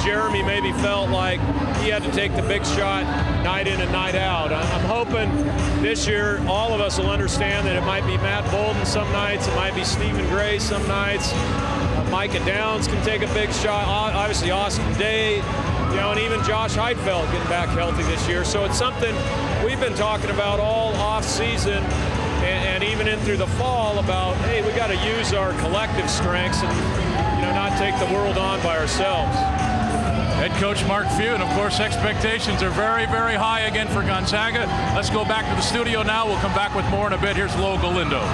Jeremy maybe felt like he had to take the big shot night in and night out. I'm hoping this year all of us will understand that it might be Matt Bolden some nights, it might be Stephen Gray some nights. Micah Downs can take a big shot. Obviously Austin Day, and even Josh Heidfeld getting back healthy this year. So it's something we've been talking about all off season and even in through the fall about, hey, we got to use our collective strengths and not take the world on by ourselves. Head coach Mark Few, and of course expectations are very, very high again for Gonzaga. Let's go back to the studio now. We'll come back with more in a bit. Here's Lo Galindo.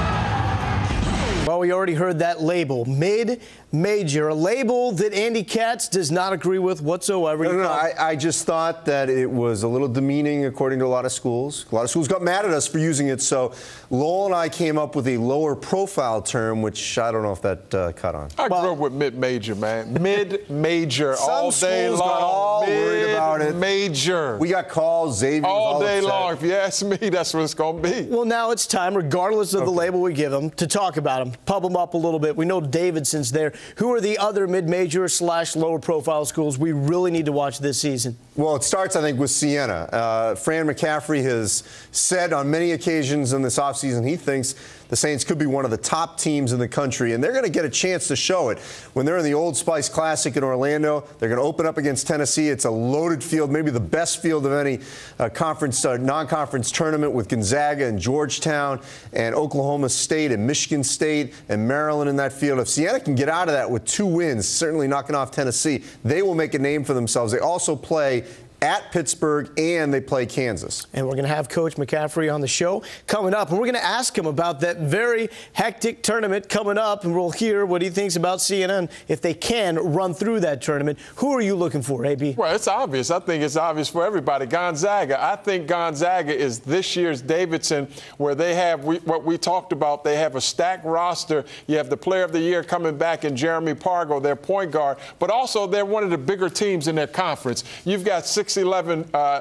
Well, we already heard that label, mid-major, a label that Andy Katz does not agree with whatsoever. No, I just thought that it was a little demeaning according to a lot of schools. A lot of schools got mad at us for using it, so Lowell and I came up with a lower profile term, which I don't know if that caught on. I grew up with mid-major, man. Mid-major all day long. Got all worried about it. Major. We got calls, Xavier all day long. If you ask me, that's what it's going to be. Well, now it's time, regardless of the label we give them, to talk about them. Pump them up a little bit. We know Davidson's there. Who are the other mid-major / lower profile schools we really need to watch this season? Well, it starts, I think, with Siena. Fran McCaffrey has said on many occasions in this offseason he thinks the Saints could be one of the top teams in the country, and they're going to get a chance to show it. When they're in the Old Spice Classic in Orlando, they're going to open up against Tennessee. It's a loaded field, maybe the best field of any non-conference tournament, with Gonzaga and Georgetown and Oklahoma State and Michigan State and Maryland in that field. If Siena can get out of that with 2 wins, certainly knocking off Tennessee, they will make a name for themselves. They also play at Pittsburgh, and they play Kansas. And we're going to have Coach McCaffrey on the show coming up, and we're going to ask him about that very hectic tournament coming up, and we'll hear what he thinks about CNN if they can run through that tournament. Who are you looking for, AB? Well, it's obvious. I think it's obvious for everybody. Gonzaga. I think Gonzaga is this year's Davidson, where they have what we talked about. They have a stacked roster. You have the Player of the Year coming back in Jeremy Pargo, their point guard, but also they're one of the bigger teams in their conference. You've got 6'11"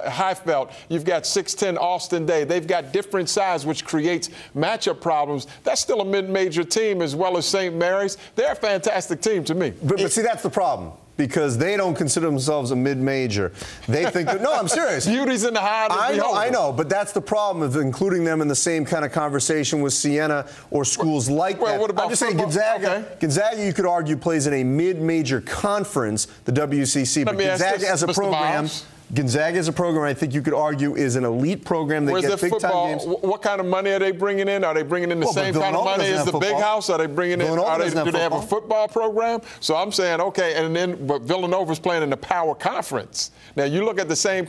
Heifeld. You've got 6'10" Austin Day. They've got different size, which creates matchup problems. That's still a mid-major team, as well as St. Mary's. They're a fantastic team to me. But see, that's the problem, because they don't consider themselves a mid-major. They think that, no, I'm serious. Beauty's in the high. I know, but that's the problem of including them in the same kind of conversation with Siena or schools like that. What about I'm just saying Gonzaga. Okay. Gonzaga, you could argue, plays in a mid-major conference, the WCC. But Gonzaga as a program. Gonzaga as a program, I think you could argue, is an elite program. They get big-time games. What kind of money are they bringing in? Are they bringing in the same kind of money as the Big House? Are they bringing in? Do they have a football program? So I'm saying, okay, but Villanova's playing in the Power Conference. Now you look at the same